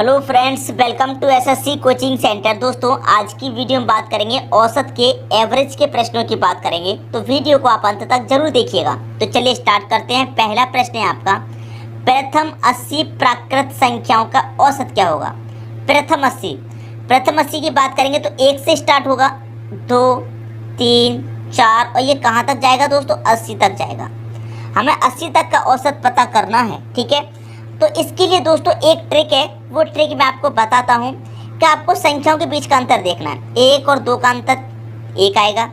Hello friends, welcome to SSC coaching centre. दोस्तों, आज की वीडियो में बात करेंगे औसत के एवरेज के प्रश्नों की बात करेंगे, तो वीडियो को आप अंत तक जरूर देखिएगा। तो चलिए स्टार्ट करते हैं। पहला प्रश्न है आपका, प्रथम 80 प्राकृत संख्याओं का औसत क्या होगा। प्रथम 80 की बात करेंगे तो 1 से स्टार्ट होगा, 2, 3, 4 और ये कहाँ तक जाएगा दोस्तों, 80 तक जाएगा। हमें 80 तक का औसत पता करना है, ठीक है। तो इसके लिए दोस्तों एक ट्रिक है, वो ट्रिक मैं आपको बताता हूँ कि आपको संख्याओं के बीच का अंतर देखना है। 1 और 2 का अंतर 1 आएगा,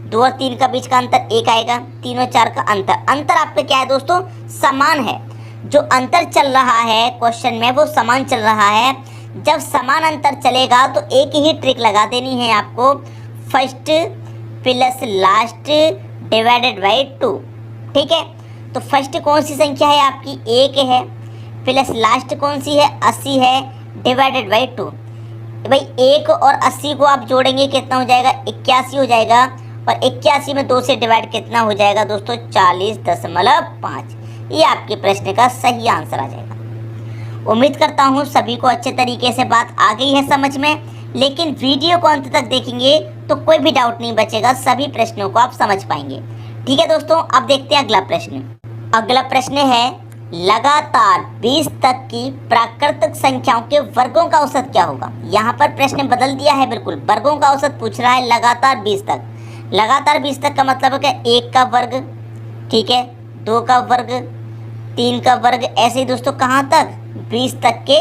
2 और 3 का बीच का अंतर 1 आएगा, 3 और 4 का अंतर आपका क्या है दोस्तों, समान है। जो अंतर चल रहा है क्वेश्चन में वो समान चल रहा है। जब समान अंतर चलेगा तो एक ही ट्रिक लगा देनी है आपको, first plus last divided by 2, ठीक है। तो फर्स्ट कौन सी संख्या है आपकी, 1 है, प्लस लास्ट कौन सी है, 80 है, डिवाइडेड बाई 2। भाई 1 और 80 को आप जोड़ेंगे कितना हो जाएगा, 81 हो जाएगा। और 81 में 2 से डिवाइड कितना हो जाएगा दोस्तों, 40.5। ये आपके प्रश्न का सही आंसर आ जाएगा। उम्मीद करता हूँ सभी को अच्छे तरीके से बात आ गई है समझ में, लेकिन वीडियो को अंत तक देखेंगे तो कोई भी डाउट नहीं बचेगा, सभी प्रश्नों को आप समझ पाएंगे, ठीक है दोस्तों। अब देखते हैं अगला प्रश्न। अगला प्रश्न है, लगातार 20 तक की प्राकृतिक संख्याओं के वर्गों का औसत क्या होगा। यहाँ पर प्रश्न बदल दिया है, बिल्कुल वर्गों का औसत पूछ रहा है। लगातार 20 तक, लगातार 20 तक का मतलब है कि 1 का वर्ग, ठीक है, 2 का वर्ग, 3 का वर्ग, ऐसे ही दोस्तों कहाँ तक, 20 तक के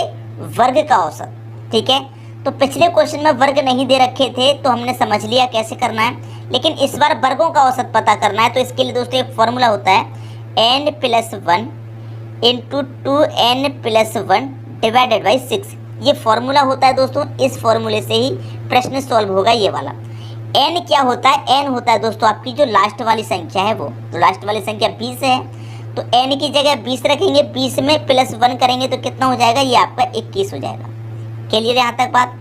वर्ग का औसत, ठीक है। तो पिछले क्वेश्चन में वर्ग नहीं दे रखे थे तो हमने समझ लिया कैसे करना है, लेकिन इस बार वर्गों का औसत पता करना है। तो इसके लिए दोस्तों एक फॉर्मूला होता है, n+1 into 2n+1 divided by 6। ये फॉर्मूला होता है दोस्तों, इस फॉर्मूले से ही प्रश्न सॉल्व होगा। ये वाला n क्या होता है, n होता है दोस्तों आपकी जो लास्ट वाली संख्या है वो, तो लास्ट वाली संख्या 20 है, तो n की जगह 20 रखेंगे, 20 में +1 करेंगे तो कितना हो जाएगा, ये आपका 21 हो जाएगा। क्लियर यहाँ तक बात।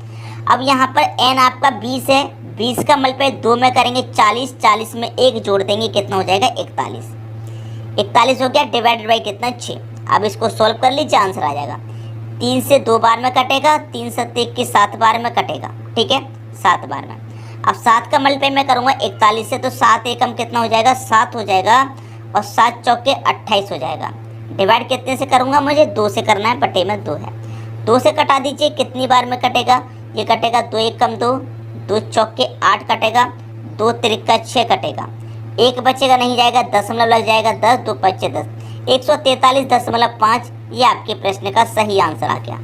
अब यहाँ पर n आपका 20 है, 20 का मल्टीप्लाई 2 में करेंगे 40, 40 में 1 जोड़ देंगे कितना हो जाएगा, 41। 41 हो गया, डिवाइडेड बाई कितना, 6। अब इसको सॉल्व कर लीजिए, आंसर आ जाएगा। 3 से 2 बार में कटेगा, 3 7 21 7 बार में कटेगा, ठीक है, 7 बार में। अब 7 का मल्टीप्लाई मैं करूँगा 41 से, तो 7 एकम कितना हो जाएगा, 7 हो जाएगा, और 7 चौके 28 हो जाएगा। डिवाइड कितने से करूँगा, मुझे 2 से करना है, बटे में 2 है, 2 से कटा दीजिए, कितनी बार में कटेगा, ये कटेगा 2 एकम 2, 2 चौके 8 कटेगा, 2 त्रिका 6 कटेगा, 1 बचेगा नहीं जाएगा, दशमलव लग जाएगा, 10 2 5 10, 143.5। ये आपके प्रश्न का सही आंसर आ गया,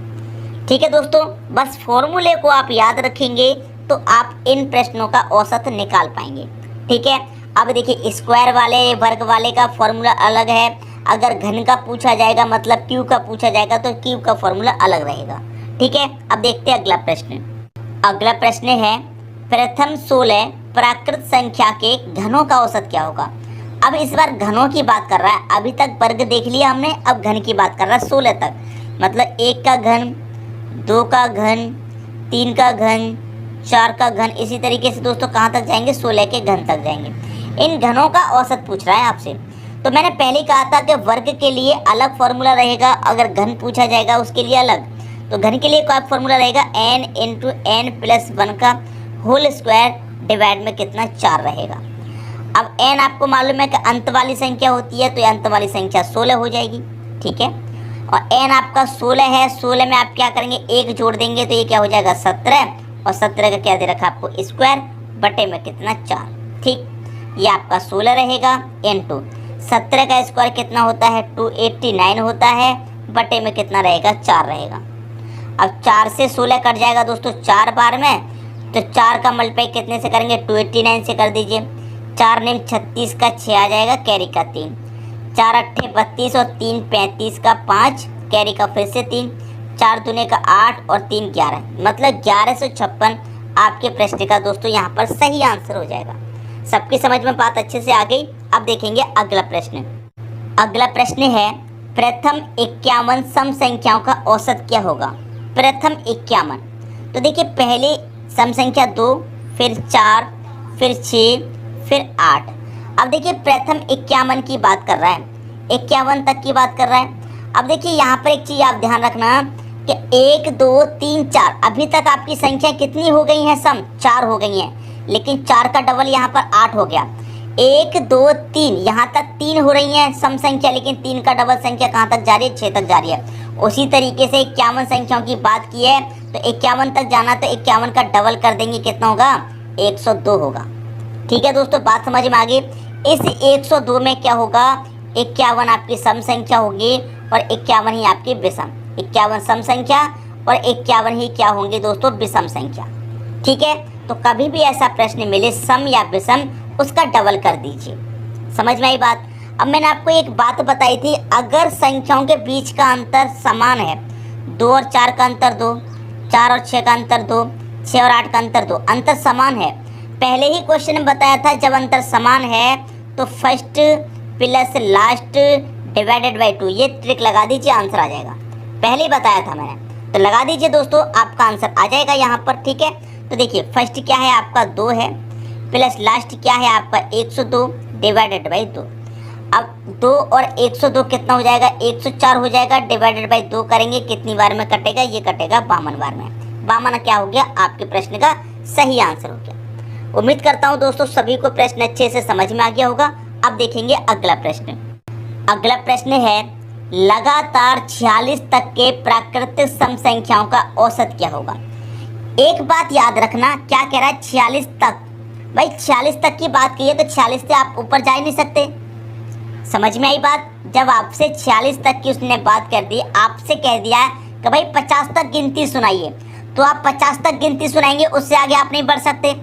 ठीक है दोस्तों। बस फॉर्मूले को आप याद रखेंगे तो आप इन प्रश्नों का औसत निकाल पाएंगे, ठीक है। अब देखिए, स्क्वायर वाले वर्ग वाले का फॉर्मूला अलग है, अगर घन का पूछा जाएगा मतलब क्यूब का पूछा जाएगा तो क्यूब का फॉर्मूला अलग रहेगा, ठीक है। अब देखते हैं अगला प्रश्न। अगला प्रश्न है, प्रथम 16 प्राकृत संख्या के घनों का औसत क्या होगा। अब इस बार घनों की बात कर रहा है, अभी तक वर्ग देख लिया हमने, अब घन की बात कर रहा है 16 तक, मतलब 1 का घन, 2 का घन, 3 का घन, 4 का घन, इसी तरीके से दोस्तों कहाँ तक जाएंगे, 16 के घन तक जाएंगे। इन घनों का औसत पूछ रहा है आपसे। तो मैंने पहले कहा था कि वर्ग के लिए अलग फॉर्मूला रहेगा, अगर घन पूछा जाएगा उसके लिए अलग। तो घन के लिए क्या फॉर्मूला रहेगा, n इंटू n+1 का होल स्क्वायर डिवाइड में कितना, 4 रहेगा। अब n आपको मालूम है कि अंत वाली संख्या होती है, तो ये अंत वाली संख्या 16 हो जाएगी, ठीक है। और n आपका 16 है, 16 में आप क्या करेंगे, 1 जोड़ देंगे तो ये क्या हो जाएगा, 17, और 17 का क्या दे रखा आपको, स्क्वायर, बटे में कितना, 4, ठीक। ये आपका 16 रहेगा, इंटू 17 का स्क्वायर कितना होता है, 289 होता है, बटे में कितना रहेगा, 4 रहेगा। अब 4 से 16 कट जाएगा दोस्तों 4 बार में, तो 4 का मल्टीप्लाई कितने से करेंगे, 289 से कर दीजिए, 4 नेम 36 का 6 आ जाएगा, कैरी का 3, 4 अट्ठे 32 और 3 35 का 5, कैरी का फिर से 3, 4 दूने का 8 और 3 11, मतलब 1156 आपके प्रश्न का दोस्तों यहाँ पर सही आंसर हो जाएगा। सबकी समझ में बात अच्छे से आ गई। अब देखेंगे अगला प्रश्न। अगला प्रश्न है, प्रथम 51 सम संख्याओं का औसत क्या होगा। प्रथम 51, तो देखिए पहले सम संख्या 2, फिर 4, फिर 6, फिर 8। अब देखिए प्रथम 51 की बात कर रहा है, 51 तक की बात कर रहा है। अब देखिए यहाँ पर एक चीज़ आप ध्यान रखना कि 1 2 3 4 अभी तक आपकी संख्या कितनी हो गई है? सम 4 हो गई हैं, लेकिन 4 का डबल यहाँ पर 8 हो गया। 1 2 3 यहाँ तक 3 हो रही हैं सम संख्या, लेकिन 3 का डबल संख्या कहाँ तक जा रही है? 6 तक जा रही है। उसी तरीके से 51 संख्याओं की बात की है तो 51 तक जाना, तो 51 का डबल कर देंगे, कितना होगा? 102 होगा। ठीक है दोस्तों, बात समझ में आ गई। इस 102 में क्या होगा? 51 आपकी सम संख्या होगी और 51 ही आपकी विषम। 51 सम संख्या और 51 ही क्या होंगे दोस्तों? विषम संख्या। ठीक है, तो कभी भी ऐसा प्रश्न मिले सम या विषम, उसका डबल कर दीजिए। समझ में आई बात? अब मैंने आपको एक बात बताई थी, अगर संख्याओं के बीच का अंतर समान है, 2 और 4 का अंतर 2, 4 और 6 का अंतर 2, 6 और 8 का अंतर 2, अंतर समान है। पहले ही क्वेश्चन में बताया था जब अंतर समान है तो first plus last divided by 2, ये ट्रिक लगा दीजिए, आंसर आ जाएगा। पहले ही बताया था मैंने, तो लगा दीजिए दोस्तों, आपका आंसर आ जाएगा यहाँ पर। ठीक है, तो देखिए फर्स्ट क्या है आपका? 2 है, प्लस लास्ट क्या है आपका? 102 डिवाइडेड बाई 2। अब 2 और 102 कितना हो जाएगा? 104 हो जाएगा। डिवाइडेड बाई 2 करेंगे, कितनी बार में कटेगा? ये कटेगा 52 बार में। 52 क्या हो गया? आपके प्रश्न का सही आंसर हो गया। उम्मीद करता हूँ दोस्तों सभी को प्रश्न अच्छे से समझ में आ गया होगा। अब देखेंगे अगला प्रश्न। अगला प्रश्न है, लगातार 46 तक के प्राकृतिक सम संख्याओं का औसत क्या होगा? एक बात याद रखना, क्या कह रहा है? 46 तक। भाई 46 तक की बात की है तो 46 से आप ऊपर जा ही नहीं सकते। समझ में आई बात? जब आपसे 46 तक की उसने बात कर दी, आपसे कह दिया कि भाई 50 तक गिनती सुनाइए, तो आप 50 तक गिनती सुनाएंगे, उससे आगे आप नहीं बढ़ सकते।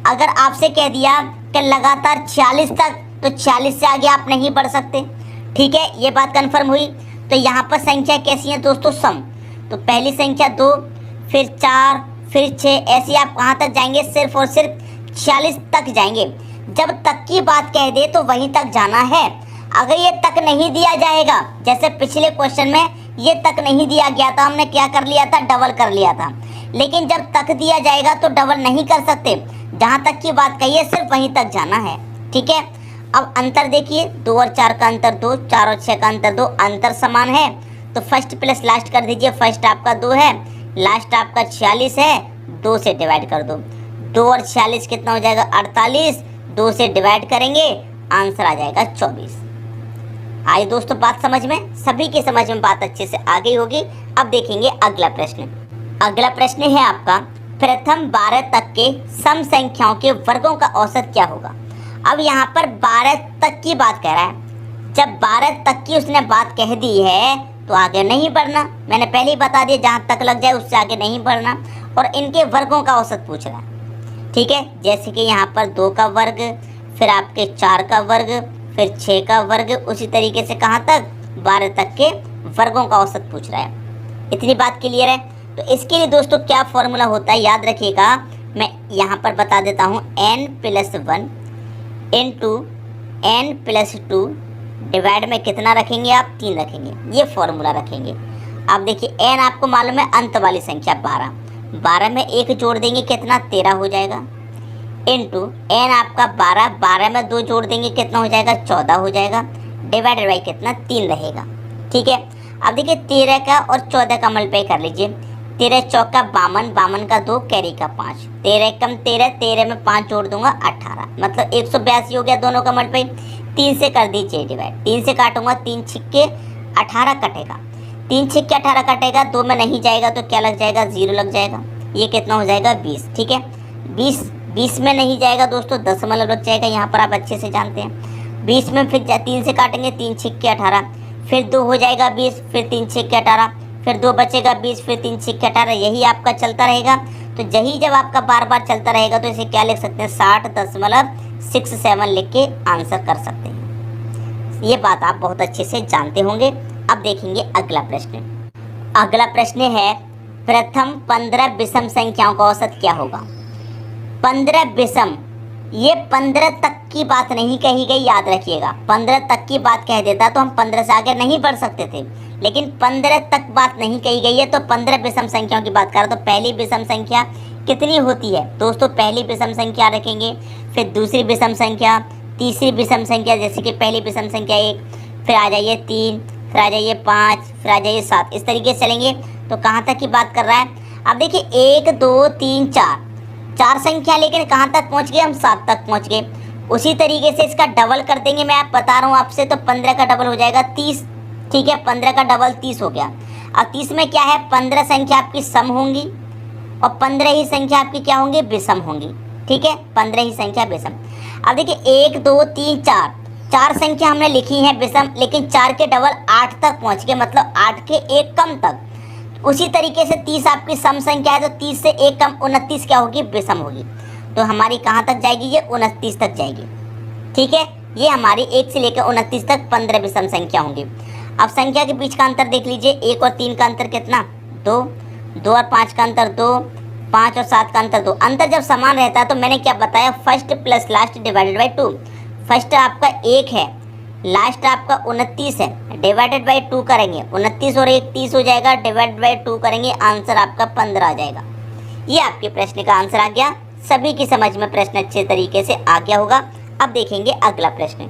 अगर आपसे कह दिया कि लगातार 46 तक, तो 46 से आगे आप नहीं बढ़ सकते। ठीक है, ये बात कंफर्म हुई। तो यहाँ पर संख्या कैसी है दोस्तों? सम। तो पहली संख्या 2, फिर 4, फिर 6, ऐसे आप कहाँ तक जाएंगे? सिर्फ और सिर्फ 46 तक जाएंगे। जब तक की बात कह दे तो वहीं तक जाना है। अगर ये तक नहीं दिया जाएगा, जैसे पिछले क्वेश्चन में ये तक नहीं दिया गया था, हमने क्या कर लिया था? डबल कर लिया था। लेकिन जब तक दिया जाएगा तो डबल नहीं कर सकते। जहाँ तक की बात कही है सिर्फ वहीं तक जाना है। ठीक है, अब अंतर देखिए, 2 और 4 का अंतर 2, 4 और 6 का अंतर 2, अंतर समान है। तो फर्स्ट प्लस लास्ट कर दीजिए। फर्स्ट आपका 2 है, लास्ट आपका 46 है, 2 से डिवाइड कर दो। 2 और 46 कितना हो जाएगा? 48। 2 से डिवाइड करेंगे, आंसर आ जाएगा 24। आई दोस्तों बात समझ में? सभी की समझ में बात अच्छे से आ गई होगी। अब देखेंगे अगला प्रश्न। अगला प्रश्न है आपका, प्रथम 12 तक के सम संख्याओं के वर्गों का औसत क्या होगा? अब यहाँ पर 12 तक की बात कह रहा है। जब 12 तक की उसने बात कह दी है तो आगे नहीं बढ़ना। मैंने पहले ही बता दिया, जहाँ तक लग जाए उससे आगे नहीं बढ़ना। और इनके वर्गों का औसत पूछ रहा है। ठीक है, जैसे कि यहाँ पर 2 का वर्ग, फिर आपके 4 का वर्ग, फिर 6 का वर्ग, उसी तरीके से कहाँ तक? 12 तक के वर्गों का औसत पूछ रहा है। इतनी बात क्लियर है? तो इसके लिए दोस्तों क्या फॉर्मूला होता है याद रखिएगा, मैं यहाँ पर बता देता हूँ। n+1 इंटू n+2 डिवाइड में कितना रखेंगे आप? 3 रखेंगे। ये फॉर्मूला रखेंगे। अब देखिए n आपको मालूम है अंत वाली संख्या 12, 12 में 1 जोड़ देंगे कितना? 13 हो जाएगा। इंटू n आपका 12, 12 में 2 जोड़ देंगे कितना हो जाएगा? 14 हो जाएगा। डिवाइडेड बाई कितना? 3 रहेगा। ठीक है, अब देखिए 13 का और 14 का मल्टीप्लाई कर लीजिए। 13 चौका 52, 52 का 2, कैरी का 5, 13 कम 13, 13 में 5 जोड़ दूंगा 18, मतलब 182 हो गया। दोनों का मल्टीप्लाई 3 से कर दीजिए डिवाइड। 3 से काटूंगा, 3 छिक्के 18 कटेगा। 3 छिक्के 18 कटेगा, 2 में नहीं जाएगा तो क्या लग जाएगा? 0 लग जाएगा। ये कितना हो जाएगा? 20। ठीक है, 20 में नहीं जाएगा दोस्तों, दशमलव लग जाएगा। यहाँ पर आप अच्छे से जानते हैं। 20 में फिर 3 से काटेंगे, 3 छिक्के 18, फिर 2 हो जाएगा 20, फिर 3 छिक्के 18, फिर 2 बचेगा 20, फिर 3 छिक्के 18। यही आपका चलता रहेगा। तो यही जब आपका बार बार चलता रहेगा तो इसे क्या लिख सकते हैं? 60.67 लिख के आंसर कर सकते हैं। ये बात आप बहुत अच्छे से जानते होंगे। अब देखेंगे अगला प्रश्न। अगला प्रश्न है, प्रथम 15 विषम संख्याओं का औसत क्या होगा? 15 विषम, ये 15 तक की बात नहीं कही गई, याद रखिएगा। 15 तक की बात कह देता तो हम 15 से आगे नहीं बढ़ सकते थे, लेकिन 15 तक बात नहीं कही गई है तो 15 विषम संख्याओं की बात कर रहा। तो पहली विषम संख्या कितनी होती है दोस्तों? पहली विषम संख्या रखेंगे, फिर दूसरी विषम संख्या, तीसरी विषम संख्या, जैसे कि पहली विषम संख्या 1, फिर आ जाइए 3, फिर आ जाइए 5, फिर आ जाइए 7, इस तरीके से चलेंगे। तो कहाँ तक की बात कर रहा है? अब देखिए 1 2 3 4 चार संख्या, लेकिन कहाँ तक पहुँच गए हम? 7 तक पहुँच गए। उसी तरीके से इसका डबल कर देंगे, मैं आप बता रहा हूँ आपसे, तो 15 का डबल हो जाएगा 30। ठीक है, 15 का डबल 30 हो गया। अब 30 में क्या है? 15 संख्या आपकी सम होंगी और 15 ही संख्या आपकी क्या होंगी? विषम होंगी। ठीक है, 15 ही संख्या विषम। अब देखिए 1 2 3 4 चार संख्या हमने लिखी है विषम, लेकिन 4 के डबल 8 तक पहुंच गए, मतलब 8 के एक कम तक। उसी तरीके से 30 आपकी सम संख्या है, तो 30 से एक कम 29 क्या होगी? विषम होगी। तो हमारी कहाँ तक जाएगी? ये 29 तक जाएगी। ठीक है, ये हमारी 1 से लेकर 29 तक 15 विषम संख्या होंगी। अब संख्या के बीच का अंतर देख लीजिए, 1 और 3 का अंतर कितना? 2, 2 और 5 का अंतर 2, 5 और 7 का अंतर 2। अंतर जब समान रहता है तो मैंने क्या बताया? First plus last divided by 2। First आपका 1 है, लास्ट आपका 29 है, डिवाइडेड बाई 2 करेंगे, 29 और 1 30 हो जाएगा, डिवाइडेड बाई 2 करेंगे, आंसर आपका 15 आ जाएगा। ये आपके प्रश्न का आंसर आ गया। सभी की समझ में प्रश्न अच्छे तरीके से आ गया होगा। अब देखेंगे अगला प्रश्न।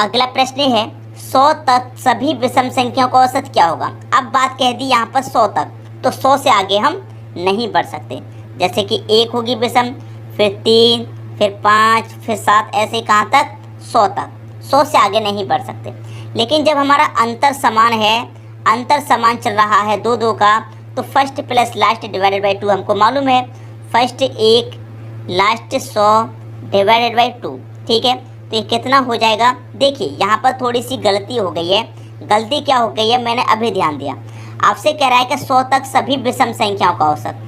अगला प्रश्न है 100 तक सभी विषम संख्याओं का औसत क्या होगा? अब बात कह दी यहाँ पर 100 तक, तो 100 से आगे हम नहीं बढ़ सकते। जैसे कि 1 होगी विषम, फिर 3, फिर 5, फिर 7, ऐसे कहाँ तक? 100 तक। 100 से आगे नहीं बढ़ सकते। लेकिन जब हमारा अंतर समान है, अंतर समान चल रहा है 2 2 का, तो first plus last divided by 2 हमको मालूम है। First 1, last 100 divided by 2। ठीक है, तो ये कितना हो जाएगा? देखिए यहाँ पर थोड़ी सी गलती हो गई है। गलती क्या हो गई है? मैंने अभी ध्यान दिया। आपसे कह रहा है कि 100 तक सभी विषम संख्याओं का औसत,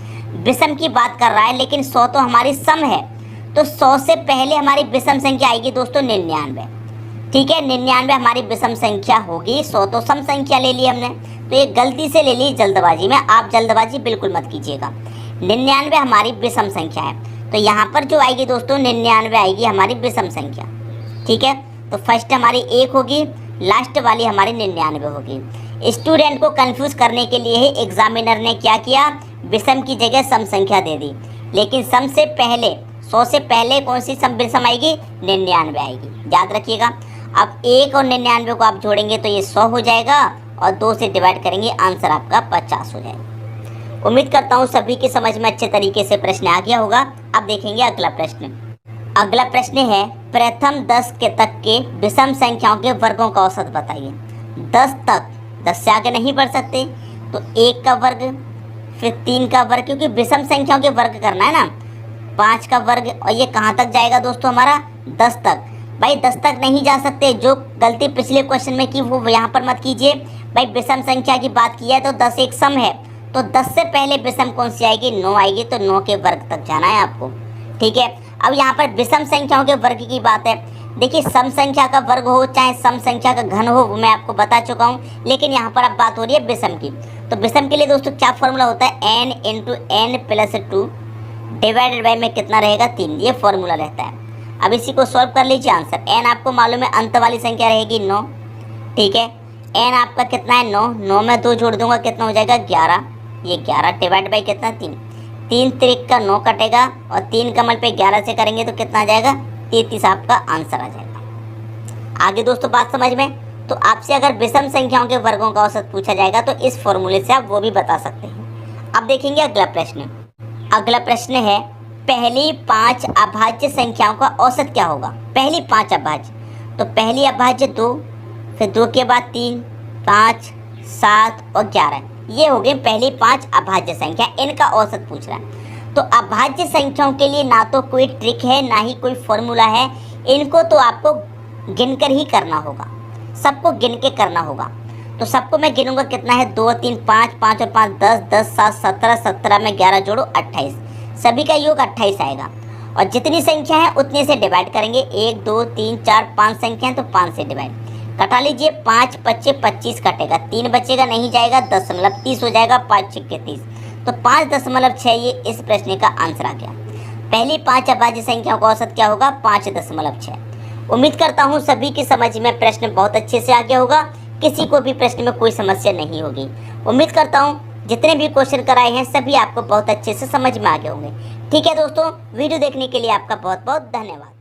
विषम की बात कर रहा है, लेकिन 100 तो हमारी सम है, तो 100 से पहले हमारी विषम संख्या आएगी दोस्तों 99। ठीक है, 99 हमारी विषम संख्या होगी। 100 तो सम संख्या ले ली हमने, तो ये गलती से ले ली जल्दबाजी में। आप जल्दबाजी बिल्कुल मत कीजिएगा। 99 हमारी विषम संख्या है, तो यहाँ पर जो आएगी दोस्तों 99 आएगी हमारी विषम संख्या। ठीक है, तो फर्स्ट हमारी 1 होगी, लास्ट वाली हमारी 99 होगी। स्टूडेंट को कंफ्यूज करने के लिए ही एग्जामिनर ने क्या किया? विषम की जगह सम संख्या दे दी। लेकिन सम से पहले, 100 से पहले कौन सी सम विषम आएगी? 99 आएगी, याद रखिएगा। अब 1 और 99 को आप जोड़ेंगे तो ये 100 हो जाएगा, और 2 से डिवाइड करेंगे, आंसर आपका 50 हो जाएगा। उम्मीद करता हूँ सभी की समझ में अच्छे तरीके से प्रश्न आ गया होगा। अब देखेंगे अगला प्रश्न। अगला प्रश्न है प्रथम 10 के तक के विषम संख्याओं के वर्गों का औसत बताइए। 10 तक, 10 से आगे नहीं बढ़ सकते, तो 1 का वर्ग, फिर 3 का वर्ग, क्योंकि विषम संख्याओं के वर्ग करना है ना। 5 का वर्ग, और ये कहाँ तक जाएगा दोस्तों हमारा? 10 तक। भाई 10 तक नहीं जा सकते। जो गलती पिछले क्वेश्चन में की वो यहाँ पर मत कीजिए। भाई विषम संख्या की बात की है तो 10 एक सम है, तो 10 से पहले विषम कौन सी आएगी? 9 आएगी, तो 9 के वर्ग तक जाना है आपको। ठीक है, अब यहाँ पर विषम संख्याओं के वर्ग की बात है। देखिए सम संख्या का वर्ग हो चाहे सम संख्या का घन हो, वो मैं आपको बता चुका हूँ, लेकिन यहाँ पर अब बात हो रही है विषम की। तो विषम के लिए दोस्तों क्या फॉर्मूला होता है? n × n + 2 डिवाइडेड बाई में कितना रहेगा? 3। ये फॉर्मूला रहता है। अब इसी को सॉल्व कर लीजिए। आंसर n आपको मालूम है, अंत वाली संख्या रहेगी 9। ठीक है, n आपका कितना है? 9। 9 में 2 जोड़ दूंगा, कितना हो जाएगा? 11। ये 11 डिवाइड बाई कितना? 3। 3 त्रिक का 9 कटेगा, और 3 कमल पे 11 से करेंगे तो कितना आ जाएगा? 33 आपका आंसर आ जाएगा। आगे दोस्तों बात समझ में? तो आपसे अगर विषम संख्याओं के वर्गों का औसत पूछा जाएगा तो इस फॉर्मूले से आप वो भी बता सकते हैं। अब देखेंगे अगला प्रश्न। अगला प्रश्न है पहली 5 अभाज्य संख्याओं का औसत क्या होगा? पहली 5 अभाज्य, तो पहली अभाज्य 2, फिर 2 के बाद 3, 5, 7 और 11, ये हो गए पहली 5 अभाज्य संख्या। इनका औसत पूछ रहा है। तो अभाज्य संख्याओं के लिए ना तो कोई ट्रिक है ना ही कोई फॉर्मूला है, इनको तो आपको गिनकर ही करना होगा, सबको गिन के करना होगा। तो सबको मैं गिनूंगा, कितना है? 2 3 5, 5 और 5 10, 10 7 17, 17 में 11 जोड़ो 28, सभी का योग 28 आएगा। और जितनी संख्या है उतने से डिवाइड करेंगे। 1 2 3 4 5 संख्या है तो 5 से डिवाइड कटा लीजिए। 5 25 25 कटेगा, 3 बचेगा, नहीं जाएगा, 10.30 हो जाएगा। 5 6 30, तो 5.6 ये इस प्रश्न का आंसर आ गया। पहली 5 अभाज्य संख्याओं का औसत क्या होगा? 5.6। उम्मीद करता हूँ सभी की समझ में प्रश्न बहुत अच्छे से आ गया होगा, किसी को भी प्रश्न में कोई समस्या नहीं होगी। उम्मीद करता हूँ जितने भी क्वेश्चन कराए हैं सभी आपको बहुत अच्छे से समझ में आ गए होंगे। ठीक है दोस्तों, वीडियो देखने के लिए आपका बहुत बहुत धन्यवाद।